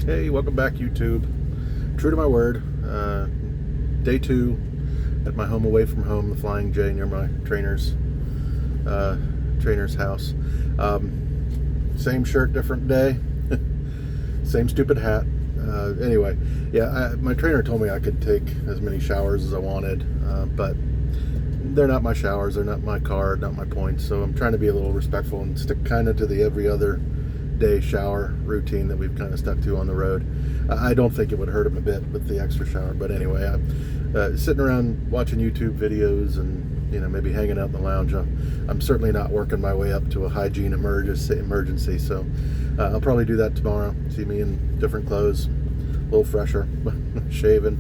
Hey, welcome back, YouTube. True to my word, day 2 at my home away from home, the Flying J near my trainer's house. Same shirt, different day. Same stupid hat. Anyway, yeah, my trainer told me I could take as many showers as I wanted, but they're not my showers, they're not my car, not my points, so I'm trying to be a little respectful and stick kind of to the every other day shower routine that we've kind of stuck to on the road. I don't think it would hurt him a bit with the extra shower, but anyway, I'm sitting around watching YouTube videos and maybe hanging out in the lounge. I'm certainly not working my way up to a hygiene emergency, so I'll probably do that tomorrow. See me in different clothes, a little fresher, shaving.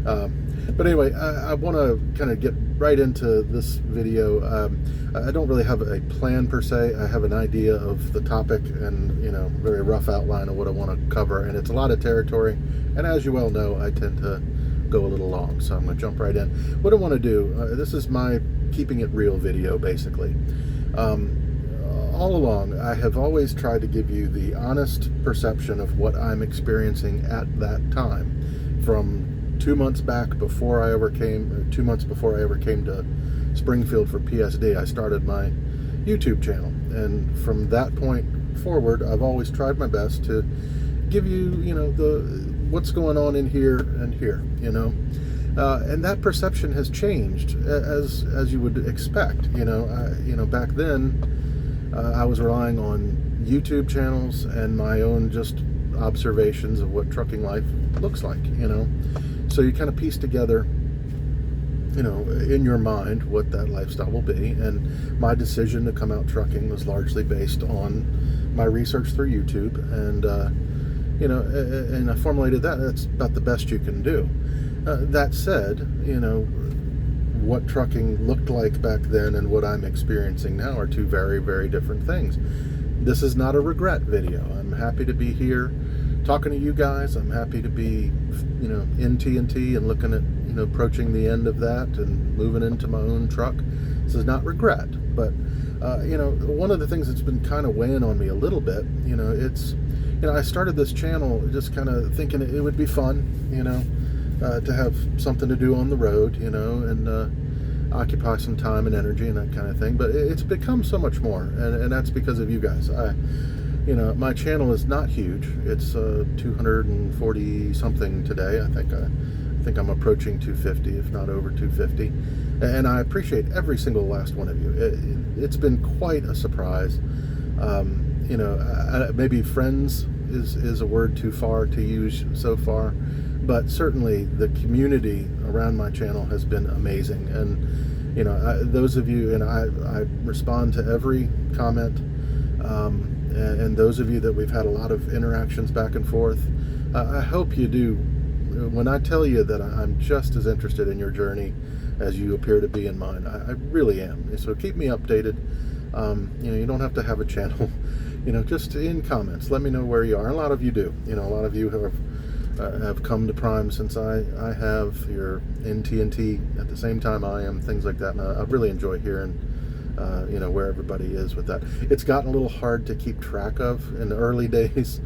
But anyway, I want to kind of get right into this video. I don't really have a plan per se. I have an idea of the topic and very rough outline of what I want to cover, and it's a lot of territory, and as you well know, I tend to go a little long, so I'm going to jump right in. What I want to do, this is my keeping it real video, basically. All along, I have always tried to give you the honest perception of what I'm experiencing at that time, from 2 months back before I ever came, or 2 months before I ever came to Springfield for PSD. I started my YouTube channel, and from that point forward, I've always tried my best to give you, what's going on in here and here, and that perception has changed as you would expect. Back then, I was relying on YouTube channels and my own just observations of what trucking life looks like, So you kind of piece together, in your mind what that lifestyle will be. And my decision to come out trucking was largely based on my research through YouTube. And, and I formulated that. That's about the best you can do. That said, what trucking looked like back then and what I'm experiencing now are two very, very different things. This is not a regret video. I'm happy to be here talking to you guys. I'm happy to be, in TNT and looking at, approaching the end of that and moving into my own truck. This is not regret, but, one of the things that's been kind of weighing on me a little bit, it's, I started this channel just kind of thinking it would be fun, to have something to do on the road, and occupy some time and energy and that kind of thing. But it's become so much more, and that's because of you guys. My channel is not huge. It's 240 something today. I think I'm approaching 250, if not over 250. And I appreciate every single last one of you. It's been quite a surprise. Maybe friends is a word too far to use so far, but certainly the community around my channel has been amazing. And those of you, and I respond to every comment. And those of you that we've had a lot of interactions back and forth, I hope you do. When I tell you that I'm just as interested in your journey as you appear to be in mine, I really am. So keep me updated. You don't have to have a channel, just in comments. Let me know where you are. And a lot of you do. A lot of you have come to Prime since I have. You're in TNT at the same time I am, things like that. And I really enjoy hearing where everybody is with that. It's gotten a little hard to keep track of. In the early days,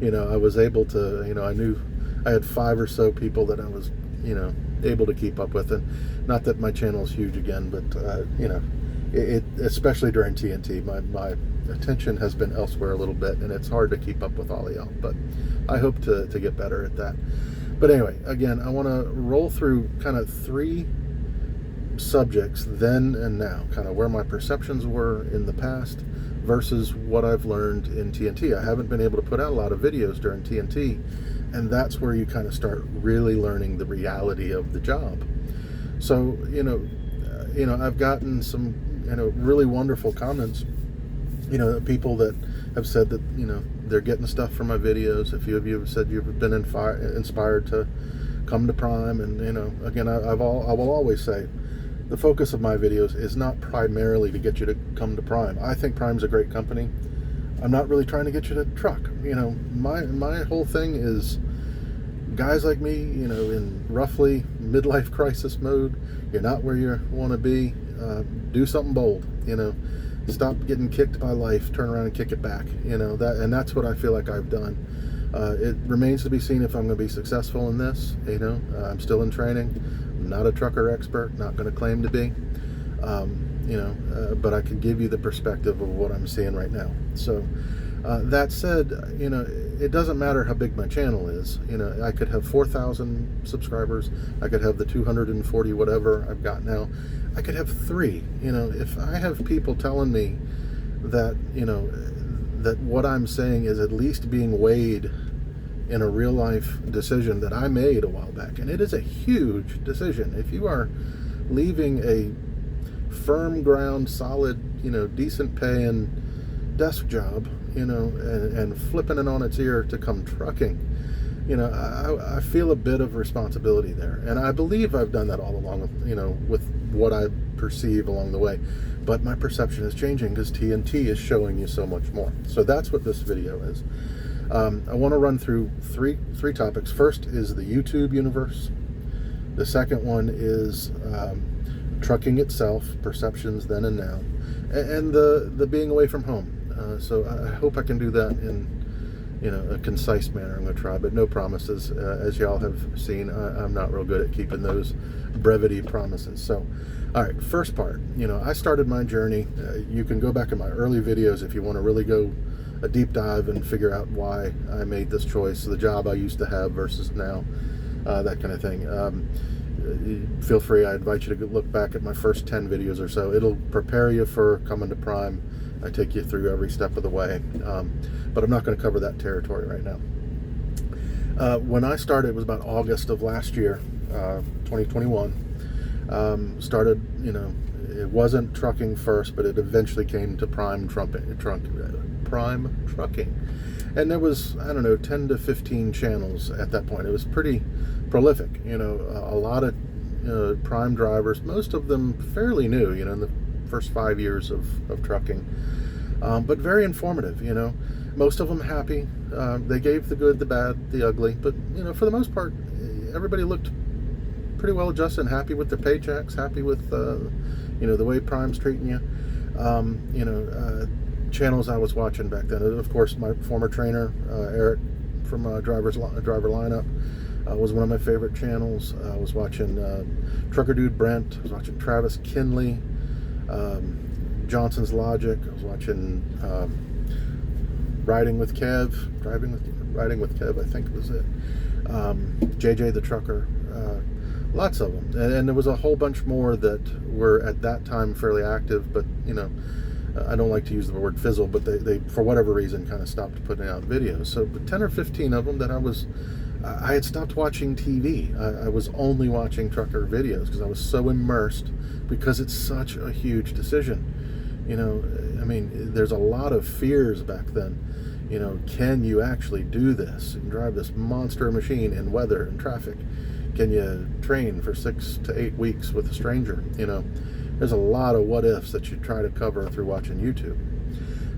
I was able to, I knew I had 5 or so people that I was, able to keep up with. And not that my channel is huge again, but, it especially during TNT, my attention has been elsewhere a little bit, and it's hard to keep up with all of y'all. But I hope to get better at that. But anyway, again, I want to roll through kind of 3 subjects then and now, kind of where my perceptions were in the past versus what I've learned in TNT. I haven't been able to put out a lot of videos during TNT, and that's where you kind of start really learning the reality of the job. So I've gotten some really wonderful comments, people that have said that they're getting stuff from my videos. A few of you have said you've been inspired to come to Prime, and again, I will always say, the focus of my videos is not primarily to get you to come to Prime. I think Prime's a great company. I'm not really trying to get you to truck. My whole thing is guys like me, in roughly midlife crisis mode. You're not where you want to be. Do something bold. Stop getting kicked by life. Turn around and kick it back. And that's what I feel like I've done. It remains to be seen if I'm going to be successful in this. I'm still in training. I'm not a trucker expert, not going to claim to be. But I can give you the perspective of what I'm seeing right now. So that said, it doesn't matter how big my channel is. I could have 4,000 subscribers. I could have the 240 whatever I've got now. I could have 3. If I have people telling me that, that what I'm saying is at least being weighed in a real life decision that I made a while back, and it is a huge decision. If you are leaving a firm ground, solid, decent paying desk job, and flipping it on its ear to come trucking, I feel a bit of responsibility there. And I believe I've done that all along, with what I perceive along the way. But my perception is changing because TNT is showing you so much more. So that's what this video is. I want to run through three topics. First is the YouTube universe. The second one is trucking itself, perceptions then and now, and the being away from home. So I hope I can do that in a concise manner. I'm going to try, but no promises. As y'all have seen, I'm not real good at keeping those brevity promises. So, all right, first part. I started my journey. You can go back in my early videos if you want to really go a deep dive and figure out why I made this choice, the job I used to have versus now, that kind of thing. Feel free. I invite you to look back at my first 10 videos or so. It'll prepare you for coming to Prime. I take you through every step of the way, but I'm not going to cover that territory right now. When I started, it was about August of last year, 2021. Started, it wasn't trucking first, but it eventually came to Prime Trucking. And there was, 10 to 15 channels at that point. It was pretty prolific, a lot of Prime drivers, most of them fairly new, in the first 5 years of trucking, but very informative. Most of them happy. They gave the good, the bad, the ugly, but for the most part, everybody looked pretty well adjusted and happy with their paychecks, happy with the way Prime's treating you. Channels I was watching back then, of course, my former trainer Eric from Driver Lineup was one of my favorite channels. I was watching Trucker Dude Brent. I was watching Travis Kinley, Johnson's Logic. I was watching Riding with Kev, I think was it. JJ the Trucker, lots of them, and there was a whole bunch more that were at that time fairly active, but I don't like to use the word fizzle, but they for whatever reason kind of stopped putting out videos. So 10 or 15 of them that I had stopped watching TV. I was only watching trucker videos because I was so immersed, because it's such a huge decision. There's a lot of fears back then. Can you actually do this and drive this monster machine in weather and traffic? Can you train for 6 to 8 weeks with a stranger? There's a lot of what ifs that you try to cover through watching YouTube.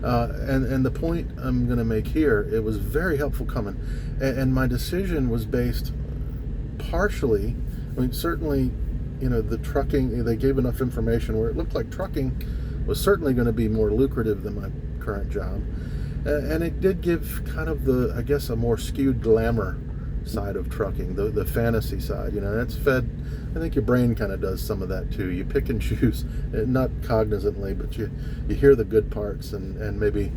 And the point I'm going to make here, it was very helpful coming. And my decision was based partially, certainly, the trucking, they gave enough information where it looked like trucking was certainly going to be more lucrative than my current job. And it did give kind of a more skewed glamour side of trucking, the fantasy side. That's fed, I think your brain kind of does some of that too. You pick and choose, not cognizantly, but you hear the good parts, and maybe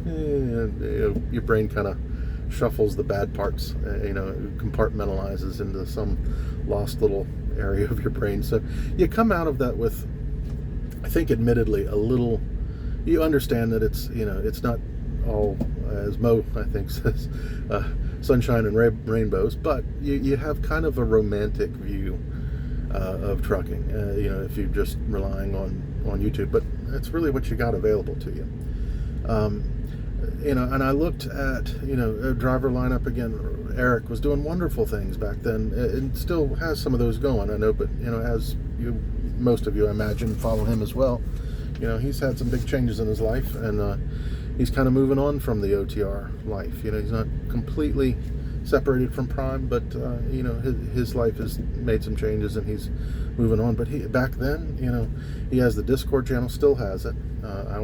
your brain kind of shuffles the bad parts, compartmentalizes into some lost little area of your brain. So you come out of that with, I think, admittedly, a little, you understand that it's not all, as Mo I think says, sunshine and rainbows, but you have kind of a romantic view of trucking, if you're just relying on YouTube, but that's really what you got available to you. And I looked at, Driver Lineup again. Eric was doing wonderful things back then, and still has some of those going, I know, but, as most of you, I imagine, follow him as well. He's had some big changes in his life, and he's kind of moving on from the OTR life. He's not completely separated from Prime, but his life has made some changes, and he's moving on. But back then, he has the Discord channel, still has it. I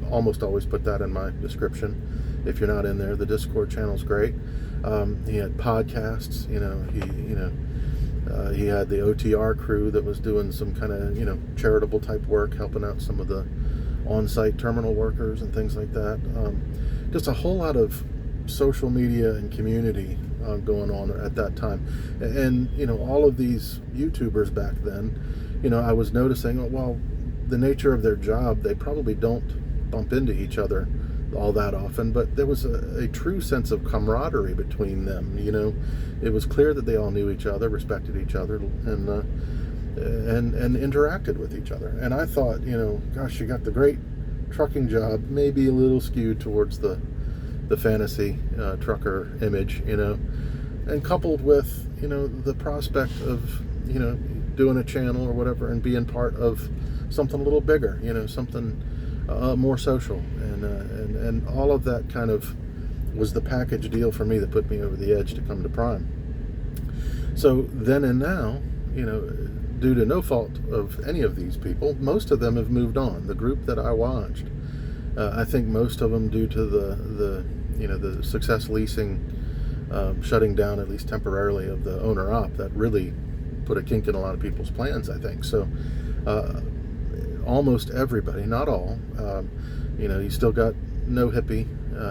almost always put that in my description. if you're not in there. The Discord channel's great. He had podcasts. He had the OTR crew that was doing some kind of charitable type work, helping out some of the on-site terminal workers and things like that. Just a whole lot of social media and community going on at that time. And all of these YouTubers back then, I was noticing, well, the nature of their job, they probably don't bump into each other all that often, but there was a true sense of camaraderie between them. It was clear that they all knew each other, respected each other, and interacted with each other. And I thought, gosh, you got the great trucking job, maybe a little skewed towards the fantasy trucker image, and coupled with the prospect of doing a channel or whatever and being part of something a little bigger, something more social, and all of that kind of was the package deal for me that put me over the edge to come to Prime. So then and now, due to no fault of any of these people, most of them have moved on. The group that I watched, I think most of them, due to the Success Leasing shutting down, at least temporarily, of the owner-op, that really put a kink in a lot of people's plans, I think. So almost everybody, not all, you still got No Hippie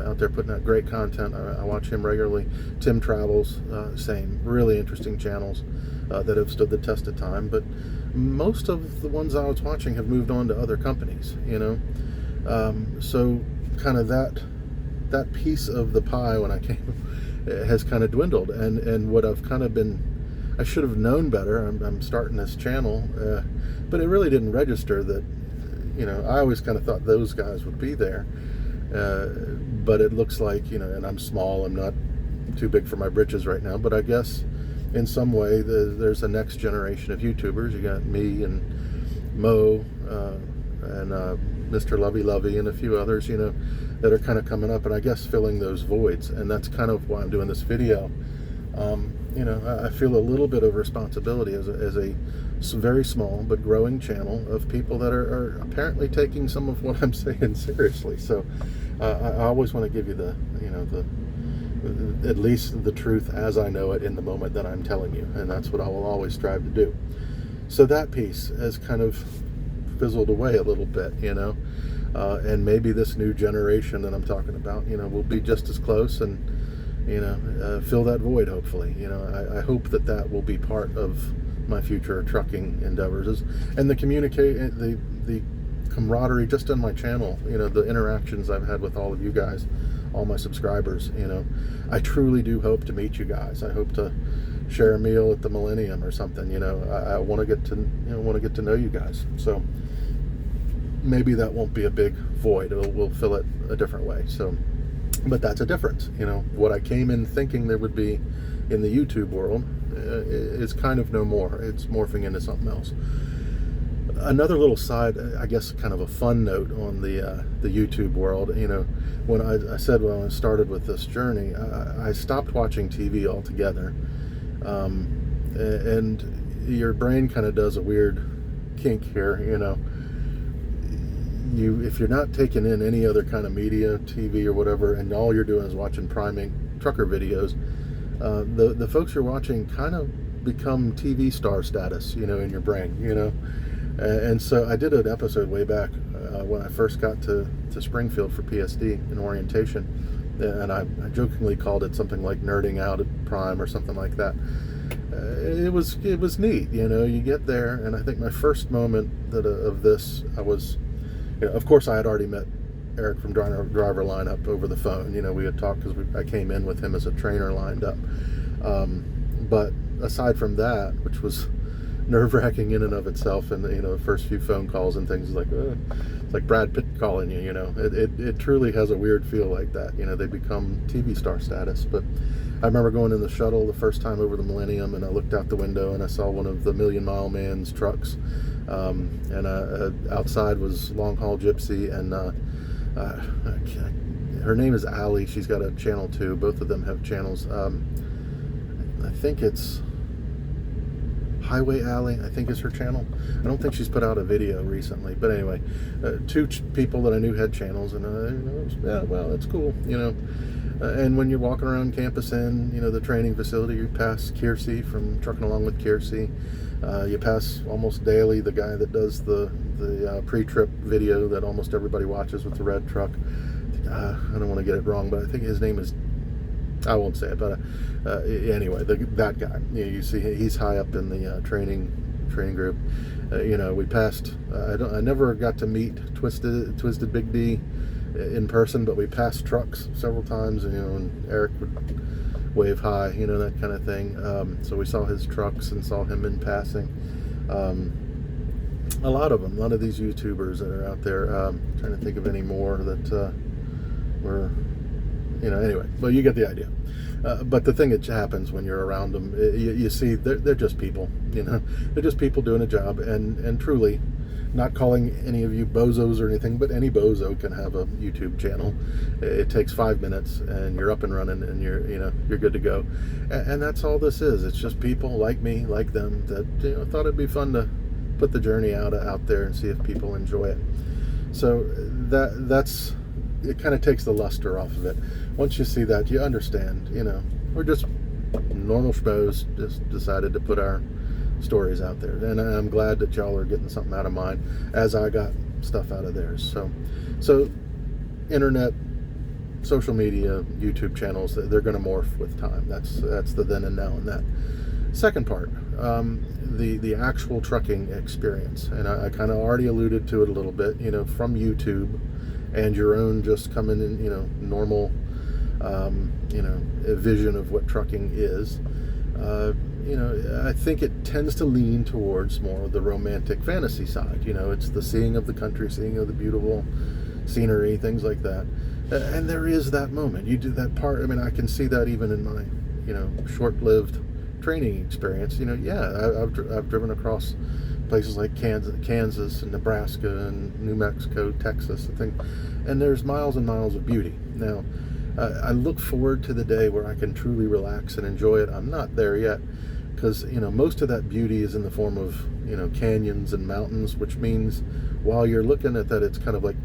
out there putting out great content. I watch him regularly. Tim Travels, same, really interesting channels that have stood the test of time. But most of the ones I was watching have moved on to other companies, so kind of that piece of the pie when I came has kind of dwindled. And what I've kind of been, I should have known better. I'm starting this channel, but it really didn't register that, I always kind of thought those guys would be there. But it looks like, and I'm small, I'm not too big for my britches right now, but I guess in some way there's a next generation of YouTubers. You got me and Mo and Mr. Lovey Lovey and a few others, that are kind of coming up, and I guess filling those voids. And that's kind of why I'm doing this video. I feel a little bit of responsibility as a very small but growing channel of people that are apparently taking some of what I'm saying seriously. So I always want to give you at least the truth as I know it in the moment that I'm telling you, and that's what I will always strive to do. So that piece has kind of fizzled away a little bit, and maybe this new generation that I'm talking about, will be just as close and fill that void, hopefully. I hope that will be part of my future trucking endeavors, and the camaraderie just on my channel, the interactions I've had with all of you guys, all my subscribers. I truly do hope to meet you guys. I hope to share a meal at the Millennium or something. I want to get to know you guys. So maybe that won't be a big void. We'll fill it a different way. So, but that's a difference. What I came in thinking there would be in the YouTube world is kind of no more. It's morphing into something else. Another little side, I guess, kind of a fun note on the YouTube world. When I said when I started with this journey, I stopped watching TV altogether, and your brain kind of does a weird kink here. If you're not taking in any other kind of media, TV or whatever, and all you're doing is watching primeinc trucker videos, the folks you're watching kind of become TV star status, in your brain, And so I did an episode way back when I first got to Springfield for PSD in orientation, and I jokingly called it something like Nerding Out at Prime or something like that. It was neat, you get there, and I think my first moment of this, I was, of course I had already met Eric from Driver Lineup over the phone. We had talked because I came in with him as a trainer lined up. But aside from that, which was nerve-wracking in and of itself, and the first few phone calls and things, it's like Brad Pitt calling you. It truly has a weird feel like that. They become TV star status. But I remember going in the shuttle the first time over the Millennium, and I looked out the window and I saw one of the Million Mile Man's trucks, and outside was Long Haul Gypsy, and her name is Allie. She's got a channel too. Both of them have channels. I think it's Highway Alley, I think is her channel. I don't think she's put out a video recently, but anyway, two people that I knew had channels, and yeah, well, it's cool, and when you're walking around campus in, the training facility, you pass Kiersey from Trucking Along with Kiersey. You pass almost daily the guy that does the pre-trip video that almost everybody watches with the red truck. I don't want to get it wrong, but I think his name is, I won't say it, but anyway, that guy. You see, he's high up in the training group. We passed. I never got to meet Twisted Big D in person, but we passed trucks several times, and Eric would wave hi, that kind of thing. So we saw his trucks and saw him in passing. A lot of these YouTubers that are out there. Trying to think of any more that were, anyway. Well, you get the idea. But the thing that happens when you're around them, you see, they're just people. They're just people doing a job, and truly. Not calling any of you bozos or anything, but any bozo can have a YouTube channel. It takes 5 minutes, and you're up and running, and you're good to go. And that's all this is. It's just people like me, like them, that thought it'd be fun to put the journey out there and see if people enjoy it. So that's it. Kind of takes the luster off of it. Once you see that, you understand. We're just normal schmoes. Just decided to put our stories out there, and I'm glad that y'all are getting something out of mine as I got stuff out of theirs. So internet, social media, YouTube channels, they're going to morph with time. That's the then and now and that. Second part, the actual trucking experience, and I kind of already alluded to it a little bit, from YouTube and your own just coming in, normal, a vision of what trucking is. I think it tends to lean towards more of the romantic fantasy side. It's the seeing of the country, seeing of the beautiful scenery, things like that. And there is that moment. You do that part. I mean, I can see that even in my, short-lived training experience. I've driven across places like Kansas and Nebraska and New Mexico, Texas, and there's miles and miles of beauty. Now, I look forward to the day where I can truly relax and enjoy it. I'm not there yet, because most of that beauty is in the form of canyons and mountains, which means while you're looking at that, it's kind of like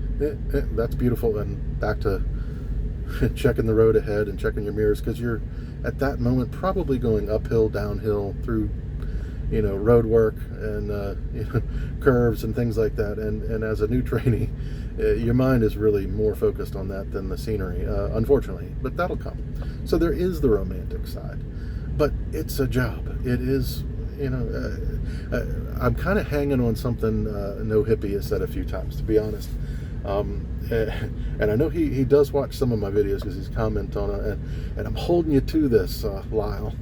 that's beautiful, and back to checking the road ahead and checking your mirrors, because you're at that moment probably going uphill, downhill, through road work and curves and things like that, and as a new trainee, your mind is really more focused on that than the scenery, unfortunately, but that'll come. So there is the romantic side, but it's a job. It is, I'm kind of hanging on something No Hippie has said a few times, to be honest. And I know he does watch some of my videos because he's commented on it, and I'm holding you to this, Lyle.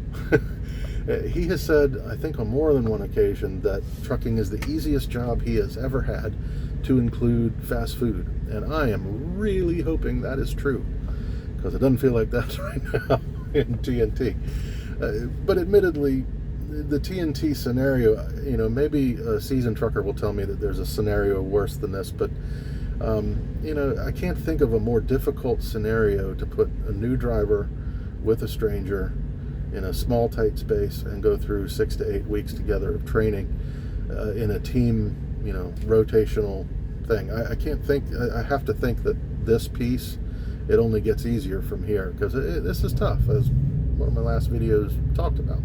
He has said, I think on more than one occasion, that trucking is the easiest job he has ever had, to include fast food. And I am really hoping that is true, because it doesn't feel like that right now in TNT. But admittedly, the TNT scenario, maybe a seasoned trucker will tell me that there's a scenario worse than this, but I can't think of a more difficult scenario to put a new driver with a stranger in a small, tight space and go through 6 to 8 weeks together of training in a team, rotational thing. I can't think. I have to think that this piece, it only gets easier from here, because this is tough, as one of my last videos talked about.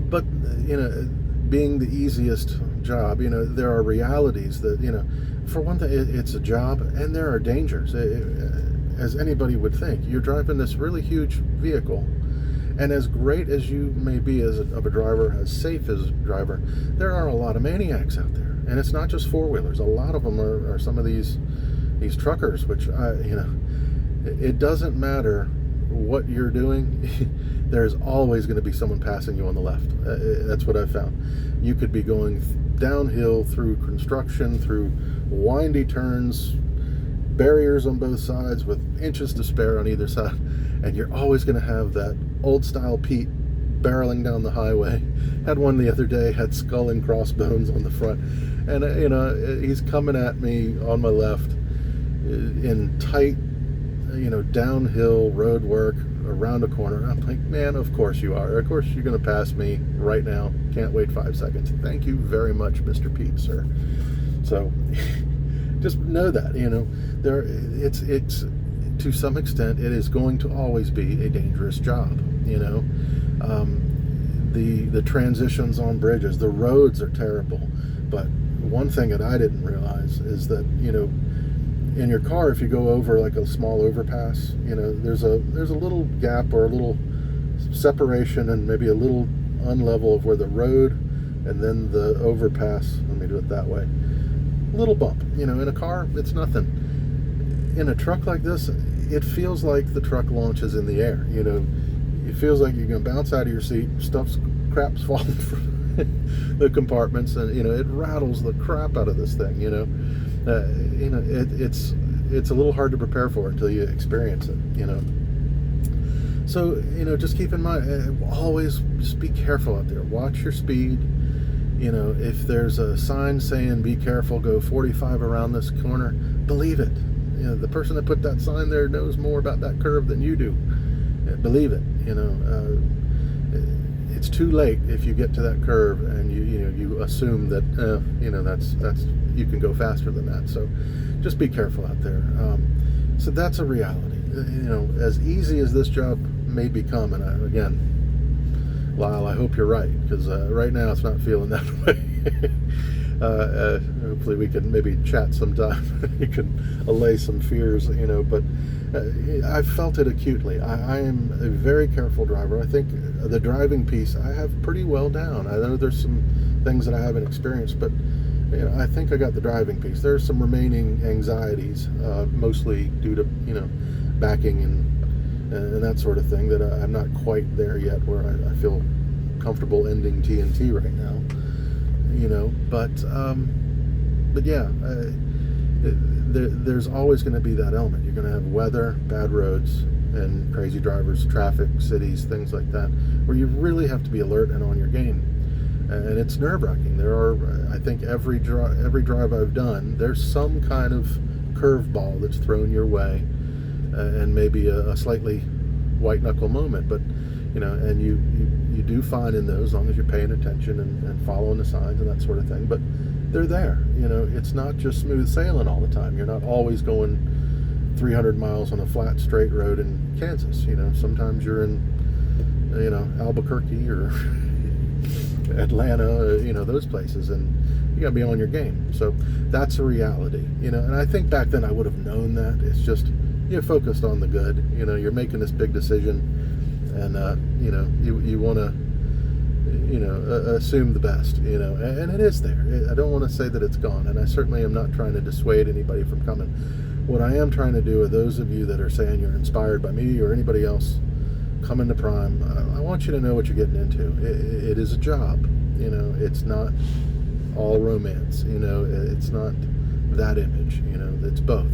But being the easiest job, there are realities that, for one thing, it's a job, and there are dangers. As anybody would think, you're driving this really huge vehicle, and as great as you may be of a driver, as safe as a driver, there are a lot of maniacs out there, and it's not just four-wheelers. A lot of them are some of these truckers, which it doesn't matter what you're doing. There's always going to be someone passing you on the left. That's what I've found. You could be going downhill through construction, through windy turns, barriers on both sides with inches to spare on either side, and you're always going to have that old style Pete barreling down the highway. Had one the other day, had skull and crossbones on the front, and he's coming at me on my left in tight downhill road work around a corner. I'm like, man, of course you are. Of course you're going to pass me right now. Can't wait 5 seconds. Thank you very much, Mr. Pete, sir. So just know that, it's to some extent, it is going to always be a dangerous job. The transitions on bridges, the roads are terrible. But one thing that I didn't realize is that, in your car, if you go over like a small overpass, there's a little gap or a little separation and maybe a little unlevel of where the road and then the overpass, let me do it that way, little bump. In a car, it's nothing. In a truck like this, it feels like the truck launches in the air. It feels like you're going to bounce out of your seat, crap's falling from the compartments, and it rattles the crap out of this thing. It's a little hard to prepare for until you experience it. So just keep in mind, always just be careful out there. Watch your speed. If there's a sign saying be careful, go 45 around this corner, believe it. The person that put that sign there knows more about that curve than you do. Believe it. It's too late if you get to that curve and you assume that that's you can go faster than that. So just be careful out there. So that's a reality. As easy as this job may become, and again, Lyle, I hope you're right, because right now it's not feeling that way. Hopefully we can maybe chat sometime. You can allay some fears, but I've felt it acutely. I am a very careful driver. I think the driving piece I have pretty well down. I know there's some things that I haven't experienced, but I think I got the driving piece. There's some remaining anxieties, mostly due to backing and that sort of thing, that I'm not quite there yet where I feel comfortable ending TNT right now. But yeah, there's always going to be that element. You're going to have weather, bad roads, and crazy drivers, traffic, cities, things like that, where you really have to be alert and on your game. And it's nerve-wracking. There are, I think, every drive I've done, there's some kind of curveball that's thrown your way, and maybe a slightly white-knuckle moment. But and you do fine in those, as long as you're paying attention and following the signs and that sort of thing. But they're there. It's not just smooth sailing all the time. You're not always going 300 miles on a flat, straight road in Kansas. Sometimes you're in, Albuquerque or Atlanta, those places, and you got to be on your game. So that's a reality. And I think back then I would have known that. It's just you're focused on the good. You're making this big decision. And you want to assume the best, and it is there. I don't want to say that it's gone, and I certainly am not trying to dissuade anybody from coming. What I am trying to do with those of you that are saying you're inspired by me or anybody else coming to Prime, I want you to know what you're getting into. It is a job. It's not all romance. It's not that image. It's both.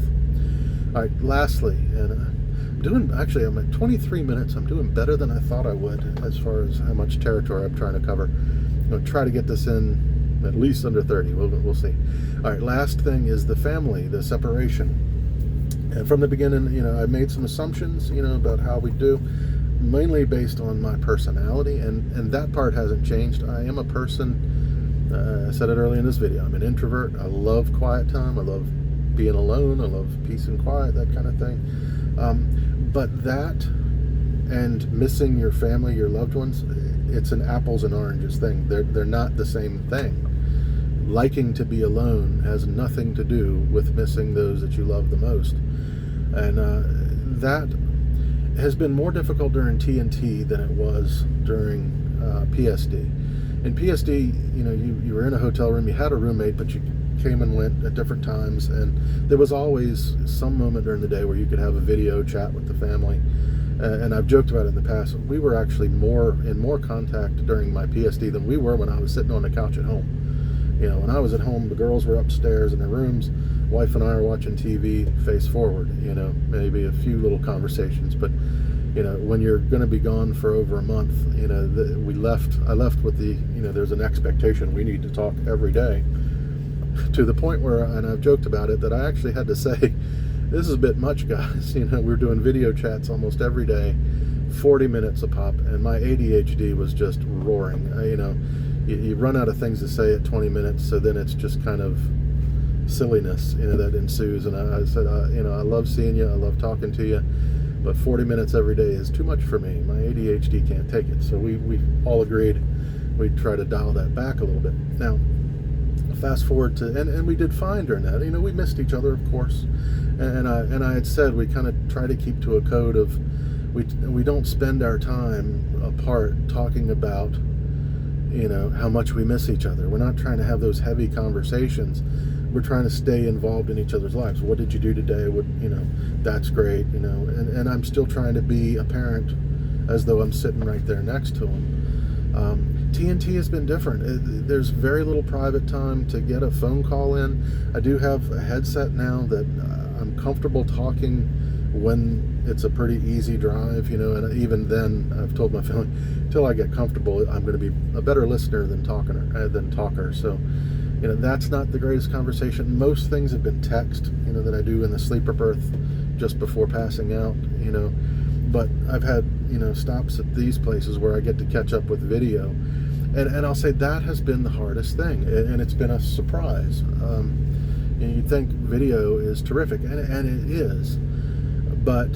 All right, lastly, and I'm at 23 minutes. I'm doing better than I thought I would as far as how much territory I'm trying to cover. I'm going to try to get this in at least under 30. We'll see. All right, last thing is the family, the separation. And from the beginning, I made some assumptions, about how we do, mainly based on my personality, and that part hasn't changed. I am a person, I said it earlier in this video, I'm an introvert. I love quiet time. I love being alone. I love peace and quiet, that kind of thing. But that and missing your family, your loved ones, it's an apples and oranges thing. They're not the same thing. Liking to be alone has nothing to do with missing those that you love the most. And that has been more difficult during TNT than it was during PSD. In PSD, you were in a hotel room, you had a roommate, but you came and went at different times, and there was always some moment during the day where you could have a video chat with the family. And I've joked about it in the past. We were actually in more contact during my PSD than we were when I was sitting on the couch at home. When I was at home, the girls were upstairs in their rooms. Wife and I are watching TV face forward. Maybe a few little conversations, but when you're going to be gone for over a month, I left with there's an expectation we need to talk every day. To the point where, and I've joked about it, that I actually had to say, this is a bit much, guys. We're doing video chats almost every day, 40 minutes a pop, and my ADHD was just roaring. You run out of things to say at 20 minutes, so then it's just kind of silliness, that ensues. And I said, I love seeing you, I love talking to you, but 40 minutes every day is too much for me. My ADHD can't take it. So we all agreed we'd try to dial that back a little bit. Now, fast forward to, and we did fine during that. We missed each other, of course, and I had said we kind of try to keep to a code of we don't spend our time apart talking about how much we miss each other. We're not trying to have those heavy conversations. We're trying to stay involved in each other's lives. What did you do today? What, that's great, and I'm still trying to be a parent as though I'm sitting right there next to him. TNT has been different. There's very little private time to get a phone call in. I do have a headset now that I'm comfortable talking when it's a pretty easy drive, and even then I've told my family, until I get comfortable, I'm going to be a better listener than talker. So, that's not the greatest conversation. Most things have been text, that I do in the sleeper berth just before passing out, but I've had, stops at these places where I get to catch up with video. And I'll say that has been the hardest thing, and it's been a surprise. You'd think video is terrific, and it is. But,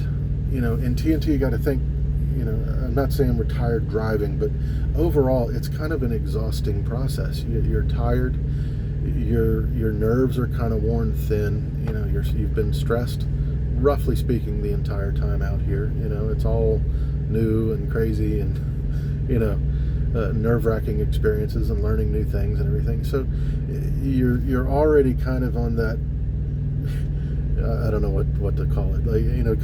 in TNT, you got to think, I'm not saying we're tired driving, but overall, it's kind of an exhausting process. You're tired, your nerves are kind of worn thin, you've been stressed, roughly speaking, the entire time out here. It's all new and crazy and, nerve-wracking experiences and learning new things and everything. So you're already kind of on that, I don't know what to call it,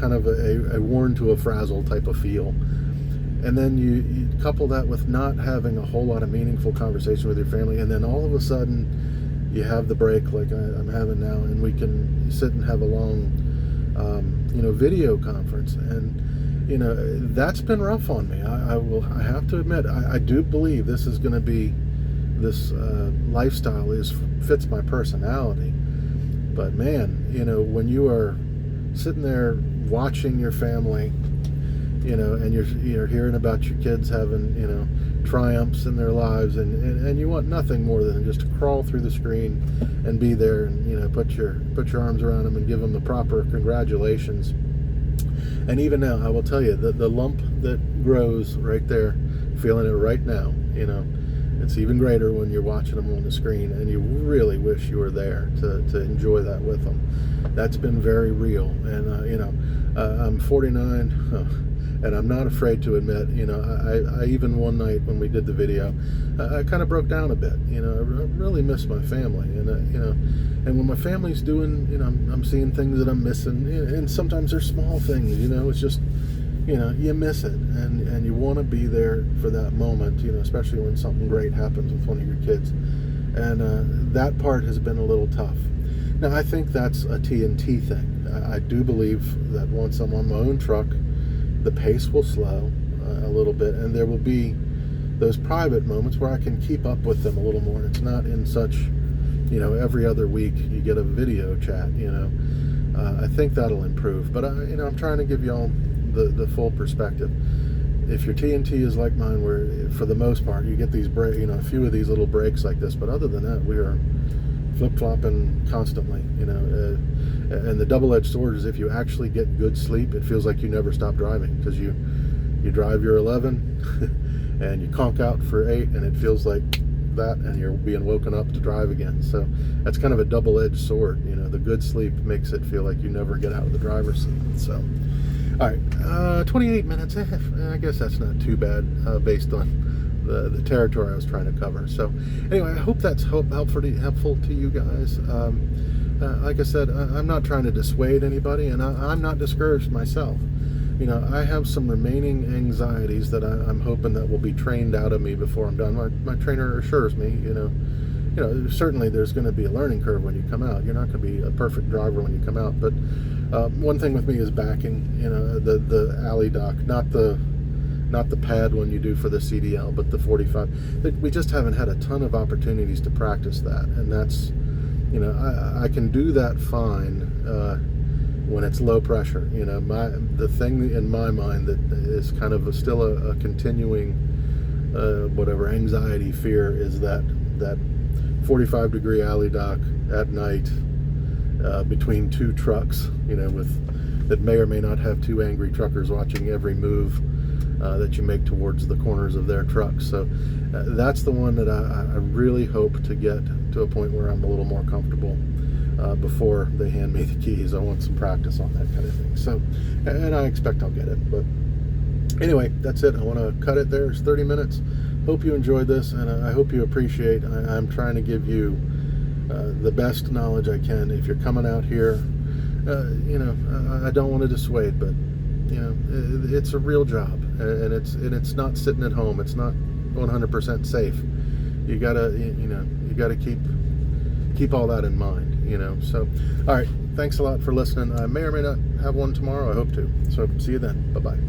kind of a worn to a frazzle type of feel. And then you couple that with not having a whole lot of meaningful conversation with your family, and then all of a sudden you have the break like I'm having now, and we can sit and have a long video conference. And that's been rough on me. I have to admit, I do believe this is going to be, this lifestyle fits my personality. But man, when you are sitting there watching your family, and you're hearing about your kids having, triumphs in their lives, and you want nothing more than just to crawl through the screen and be there and, put your arms around them and give them the proper congratulations. And even now, I will tell you that the lump that grows right there, feeling it right now, it's even greater when you're watching them on the screen and you really wish you were there to enjoy that with them. That's been very real. And, I'm 49, and I'm not afraid to admit, I even one night when we did the video, I kind of broke down a bit. I really miss my family. And when my family's doing, I'm seeing things that I'm missing. And sometimes they're small things, it's just, you miss it, and you want to be there for that moment, especially when something great happens with one of your kids. And that part has been a little tough. Now, I think that's a TNT thing. I do believe that once I'm on my own truck, the pace will slow a little bit, and there will be those private moments where I can keep up with them a little more. It's not in such, every other week you get a video chat, I think that'll improve. But, I'm trying to give y'all the full perspective. If your TNT is like mine, where for the most part you get these a few of these little breaks like this, but other than that, we are flip-flopping constantly, and the double-edged sword is if you actually get good sleep, it feels like you never stop driving, because you drive your 11 and you conk out for 8, and it feels like that, and you're being woken up to drive again. So that's kind of a double-edged sword. The good sleep makes it feel like you never get out of the driver's seat. So all right, 28 minutes. I guess that's not too bad based on the territory I was trying to cover. So anyway, I hope that's helpful to you guys. Like I said, I'm not trying to dissuade anybody, and I'm not discouraged myself. I have some remaining anxieties that I'm hoping that will be trained out of me before I'm done. My trainer assures me, certainly there's going to be a learning curve when you come out. You're not going to be a perfect driver when you come out. But one thing with me is backing, the alley dock, not the pad one you do for the CDL, but the 45. We just haven't had a ton of opportunities to practice that, and that's, I can do that fine when it's low pressure. You know, the thing in my mind that is kind of still a continuing whatever anxiety, fear, is that 45-degree alley dock at night between two trucks, you know, that may or may not have two angry truckers watching every move that you make towards the corners of their trucks. So that's the one that I really hope to get to a point where I'm a little more comfortable before they hand me the keys. I want some practice on that kind of thing. So, and I expect I'll get it. But anyway, that's it. I want to cut it there. It's 30 minutes. Hope you enjoyed this, and I hope you appreciate. I'm trying to give you the best knowledge I can. If you're coming out here, you know, I don't want to dissuade, but you know, it's a real job, and it's not sitting at home. It's not 100% safe. You gotta keep all that in mind, you know. So, all right, thanks a lot for listening. I may or may not have one tomorrow. I hope to. So, see you then. Bye bye.